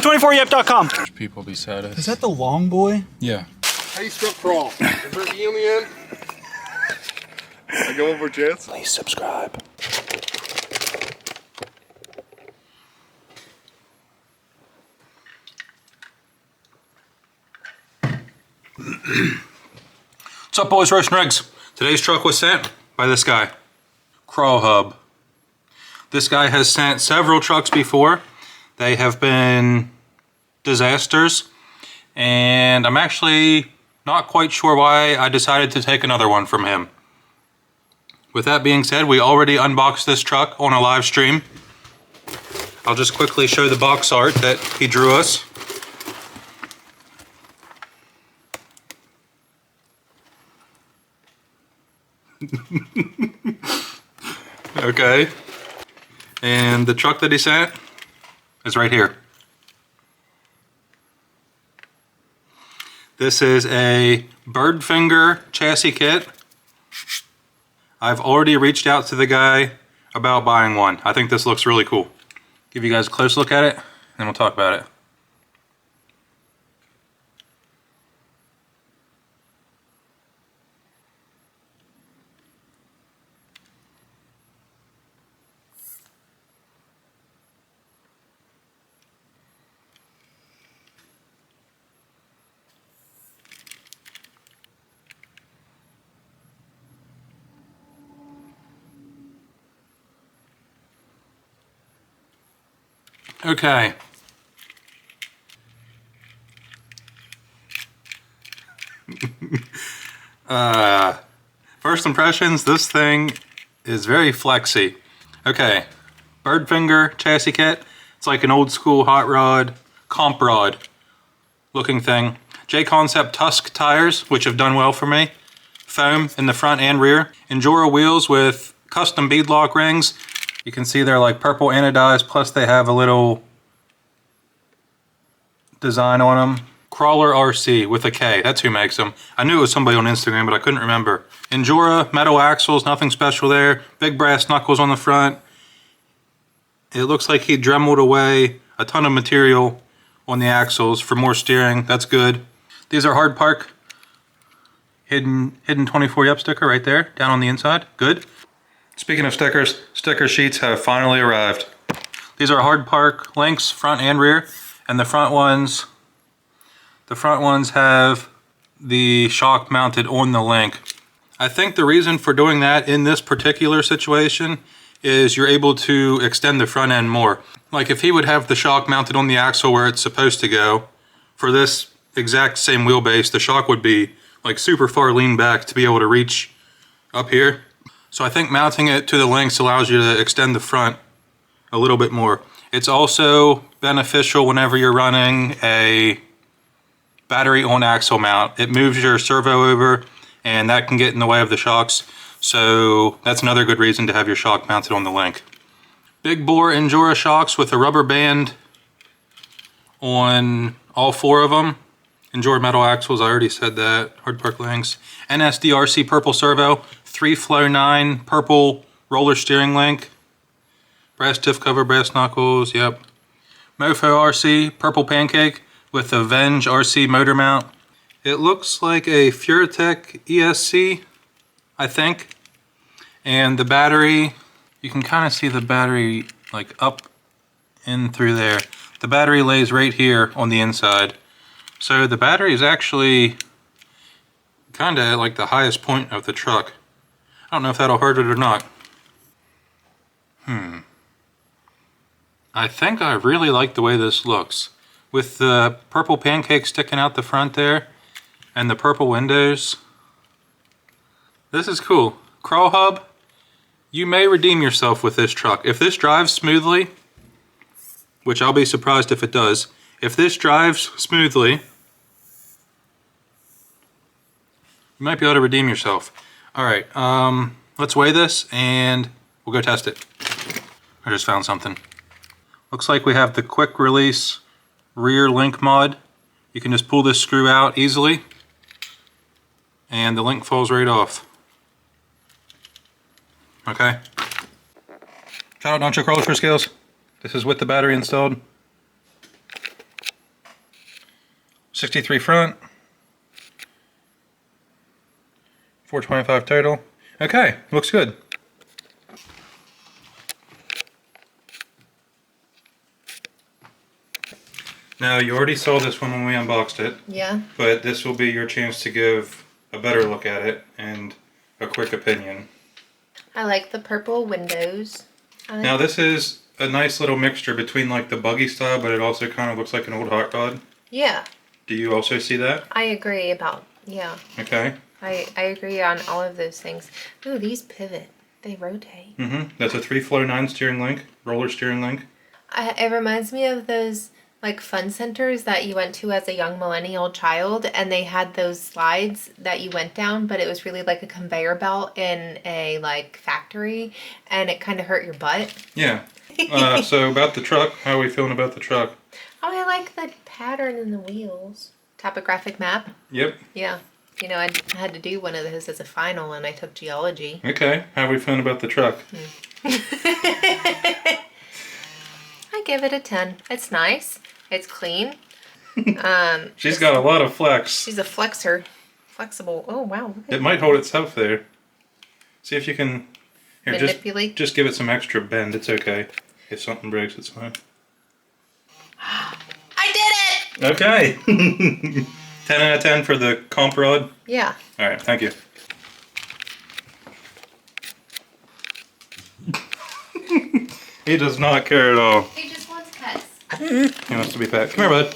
24yep.com. People beside us. Is that the long boy? Yeah. How you spell crawl? Is there an E on the end? I go over a chance? Please subscribe. What's up, boys? Roastin Rigs. Today's truck was sent by this guy, Crawl Hub. This guy has sent several trucks before. They have been disasters, and I'm actually not quite sure why I decided to take another one from him. With that being said, we already unboxed this truck on a live stream. I'll just quickly show the box art that he drew us. Okay. And the truck that he sent is right here. This is a BIRDFINGER chassis kit. I've already reached out to the guy about buying one. I think this looks really cool. Give you guys a close look at it, and then we'll talk about it. Okay. First impressions, this thing is very flexy. Okay, BIRDFINGER chassis kit. It's like an old school hot rod, comp rod looking thing. J-Concept Tusk tires, which have done well for me. Foam in the front and rear. Endura wheels with custom beadlock rings. You can see they're like purple anodized, plus they have a little design on them. Crawler RC with a K, that's who makes them. I knew it was somebody on Instagram, but I couldn't remember. Endura, metal axles, nothing special there. Big brass knuckles on the front. It looks like he dremeled away a ton of material on the axles for more steering, that's good. These are Hard Park, hidden 24-yep sticker right there, down on the inside, good. Speaking of stickers, sticker sheets have finally arrived. These are Hard Park links, front and rear, and the front ones have the shock mounted on the link. I think the reason for doing that in this particular situation is you're able to extend the front end more. Like if he would have the shock mounted on the axle where it's supposed to go, for this exact same wheelbase, the shock would be like super far lean back to be able to reach up here. So I think mounting it to the links allows you to extend the front a little bit more. It's also beneficial whenever you're running a battery on axle mount. It moves your servo over and that can get in the way of the shocks. So that's another good reason to have your shock mounted on the link. Big bore Endura shocks with a rubber band on all four of them. Endura metal axles, I already said that. Hard Park links. NSDRC purple servo. 3Flow9 purple roller steering link. Brass diff cover, brass knuckles, yep. Mofo RC, purple pancake with the Venge RC motor mount. It looks like a Furatech ESC, I think. And the battery, you can kind of see the battery like up in through there. The battery lays right here on the inside. So the battery is actually kind of like the highest point of the truck. I don't know if that'll hurt it or not. I think I really like the way this looks. With the purple pancake sticking out the front there and the purple windows. This is cool. Crawl Hub, you may redeem yourself with this truck. If this drives smoothly, which I'll be surprised if it does, if this drives smoothly, you might be able to redeem yourself. Alright, let's weigh this and we'll go test it. I just found something. Looks like we have the quick release rear link mod. You can just pull this screw out easily and the link falls right off. Okay. Shout out Nacho Crawlers for Scales. This is with the battery installed. 63 front. 425 total. Okay, looks good. Now, you already saw this one when we unboxed it. Yeah. But this will be your chance to give a better look at it and a quick opinion. I like the purple windows. Now, this is a nice little mixture between like the buggy style, but it also kind of looks like an old hot rod. Yeah. Do you also see that? I agree about, yeah. Okay. I agree on all of those things. Ooh, these pivot. They rotate. That's a 3-flow 9 steering link, roller steering link. It reminds me of those like fun centers that you went to as a young millennial child, and they had those slides that you went down, but it was really like a conveyor belt in a like factory, and it kind of hurt your butt. Yeah. So about the truck, how are we feeling about the truck? Oh, I like the pattern in the wheels. Topographic map. Yep. Yeah. You know, I had to do one of those as a final when I took geology. Okay. How are we feeling about the truck? I give it a 10. It's nice. It's clean. She's got a lot of flex. She's a flexor. Flexible. Oh, wow. It might hold itself there. See if you can... Here, Manipulate. just give it some extra bend. It's okay. If something breaks, it's fine. I did it! Okay. 10 out of 10 for the comp rod? Yeah. Alright, thank you. He does not care at all. He just wants pets. He wants to be pet. Come here, bud.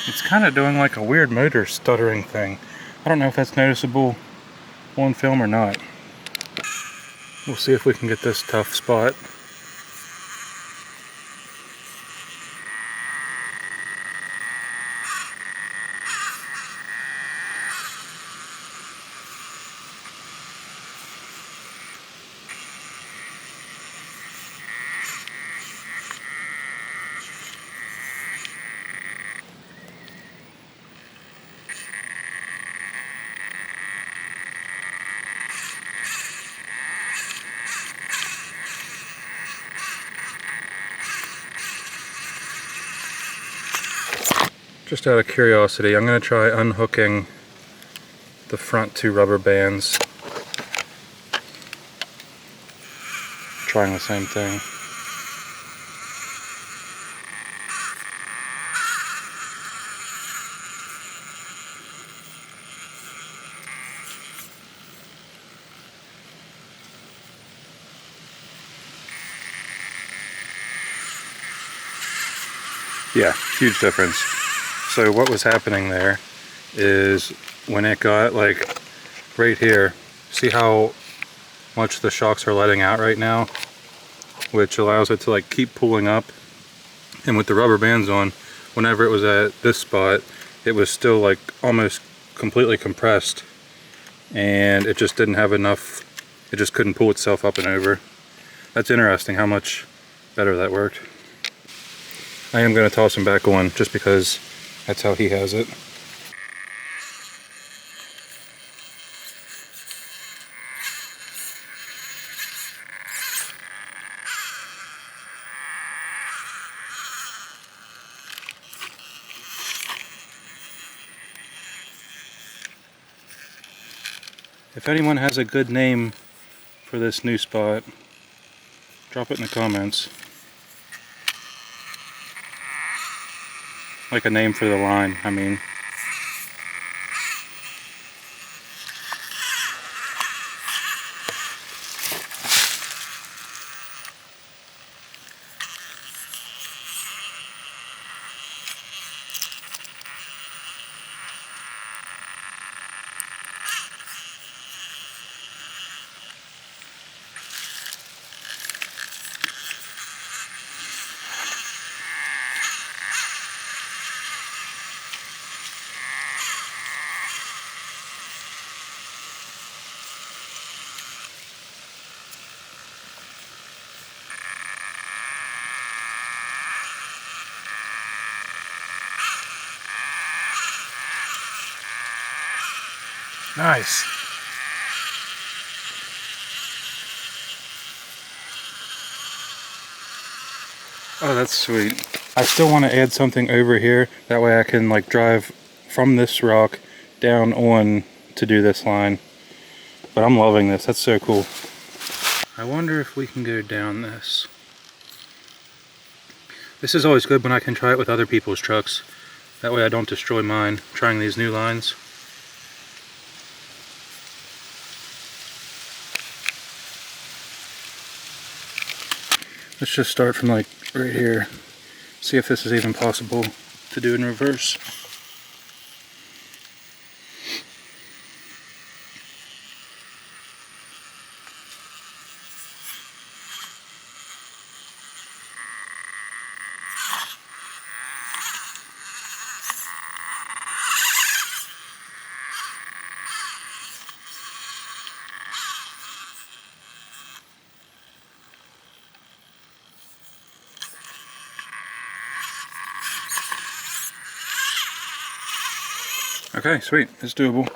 It's kind of doing like a weird motor stuttering thing. I don't know if that's noticeable on film or not. We'll see if we can get this tough spot. Just out of curiosity, I'm going to try unhooking the front two rubber bands. Trying the same thing. Yeah, huge difference. So what was happening there is when it got like right here, see how much the shocks are letting out right now, which allows it to like keep pulling up. And with the rubber bands on, whenever it was at this spot, it was still like almost completely compressed, and it just didn't have enough, it just couldn't pull itself up and over. That's interesting how much better that worked. I am going to toss him back on just because that's how he has it. If anyone has a good name for this new spot, drop it in the comments. Like a name for the line, I mean. Nice. Oh, that's sweet. I still want to add something over here. That way I can like drive from this rock down on to do this line. But I'm loving this. That's so cool. I wonder if we can go down this. This is always good when I can try it with other people's trucks. That way I don't destroy mine trying these new lines. Let's just start from like right here. See if this is even possible to do in reverse. Okay, sweet. It's doable.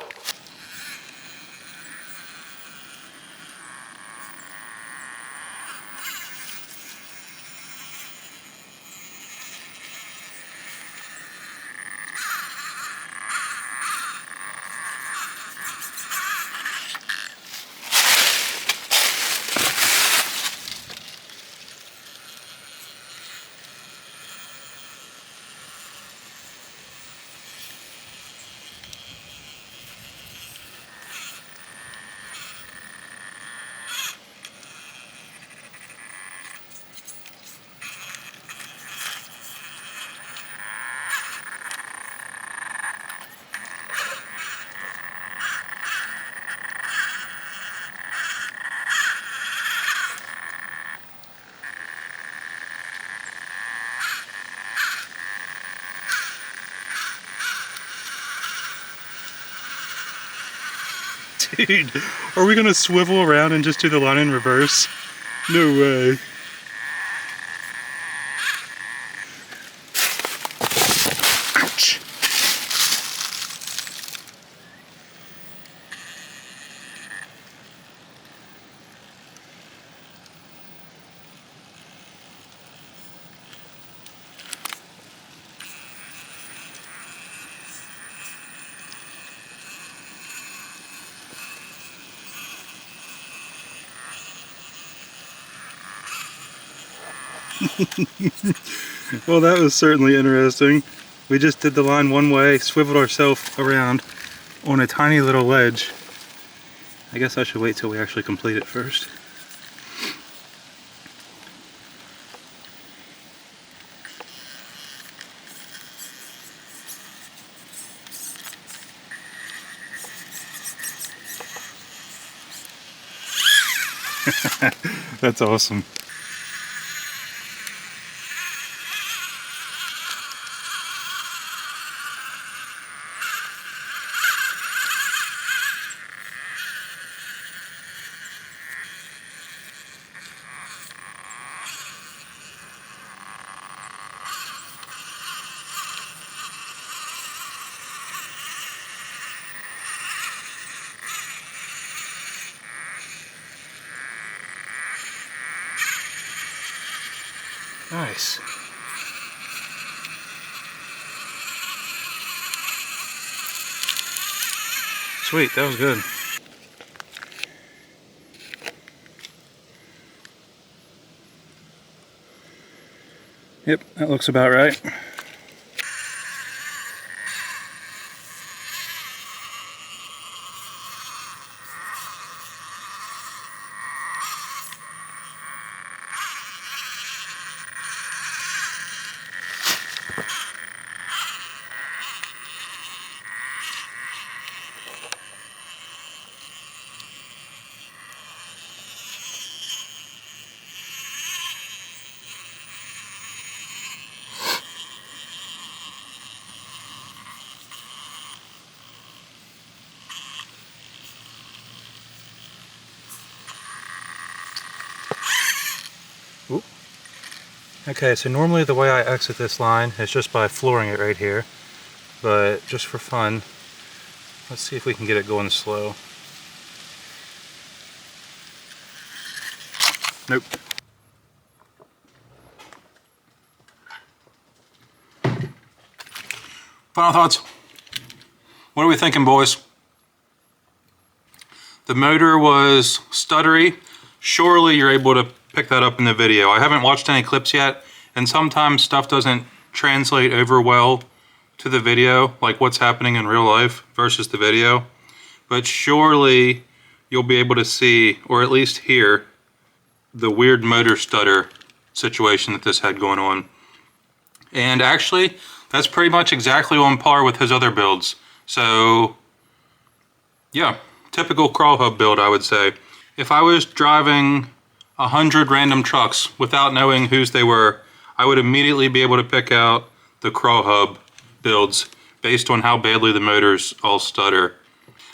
Dude, are we gonna swivel around and just do the line in reverse? No way. Ouch. Well, that was certainly interesting. We just did the line one way, swiveled ourselves around on a tiny little ledge. I guess I should wait till we actually complete it first. That's awesome. Nice. Sweet, that was good. Yep, that looks about right. Oop. Okay, so normally the way I exit this line is just by flooring it right here, but just for fun, let's see if we can get it going slow. Nope. Final thoughts. What are we thinking, boys? The motor was stuttery. Surely you're able to pick that up in the video. I haven't watched any clips yet, and sometimes stuff doesn't translate over well to the video, like what's happening in real life versus the video. But surely you'll be able to see, or at least hear, the weird motor stutter situation that this had going on. And actually, that's pretty much exactly on par with his other builds. So, yeah, typical crawl hub build, I would say. If I was driving 100 random trucks without knowing whose they were, I would immediately be able to pick out the crawl hub builds based on how badly the motors all stutter.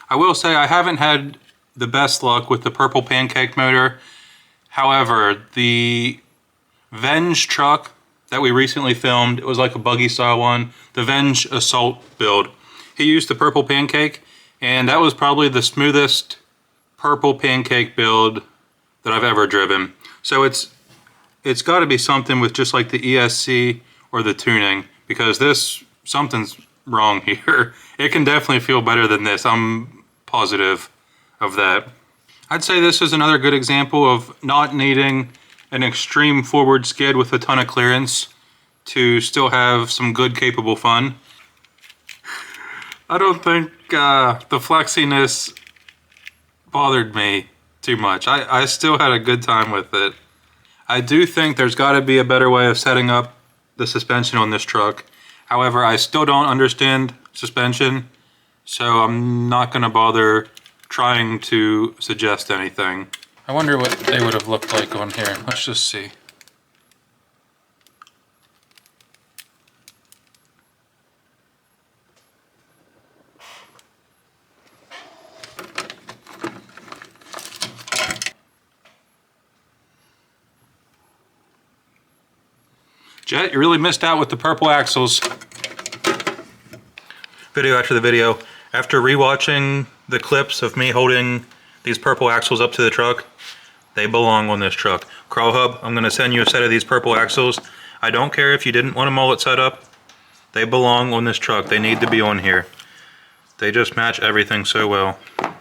I will say I haven't had the best luck with the purple pancake motor. However, the Venge truck that we recently filmed, it was like a buggy style one, the Venge Assault build. He used the purple pancake, and that was probably the smoothest purple pancake build that I've ever driven. So it's got to be something with just like the ESC or the tuning, because something's wrong here. It can definitely feel better than this. I'm positive of that. I'd say this is another good example of not needing an extreme forward skid with a ton of clearance to still have some good capable fun. I don't think the flexiness bothered me too much. I still had a good time with it. I do think there's got to be a better way of setting up the suspension on this truck. However, I still don't understand suspension, so I'm not going to bother trying to suggest anything. I wonder what they would have looked like on here. Let's just see. Jet, you really missed out with the purple axles. Video after the video. After rewatching the clips of me holding these purple axles up to the truck, they belong on this truck. Crawl Hub, I'm going to send you a set of these purple axles. I don't care if you didn't want them all set up. They belong on this truck. They need to be on here. They just match everything so well. I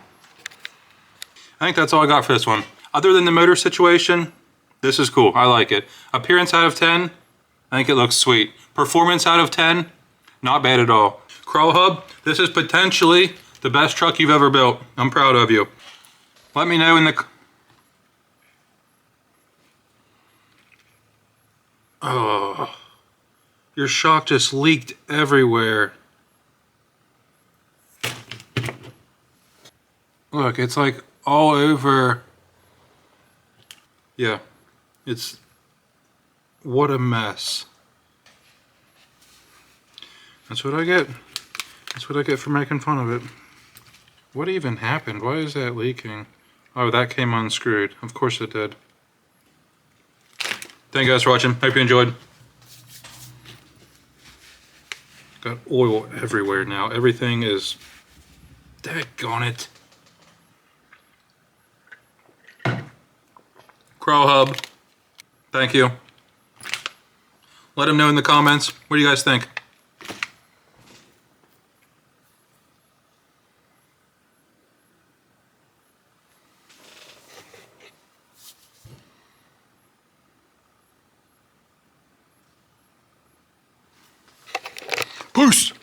think that's all I got for this one. Other than the motor situation, this is cool. I like it. Appearance out of 10, I think it looks sweet. Performance out of 10, not bad at all. Crawl Hub, this is potentially the best truck you've ever built. I'm proud of you. Let me know in the... Oh, your shock just leaked everywhere. Look, it's like all over Yeah, it's, what a mess. That's what I get. That's what I get for making fun of it. What even happened? Why is that leaking? Oh, that came unscrewed. Of course it did. Thank you guys for watching. Hope you enjoyed. Got oil everywhere now. Everything is... Daggone it. Crow Hub. Thank you. Let them know in the comments. What do you guys think? Peace!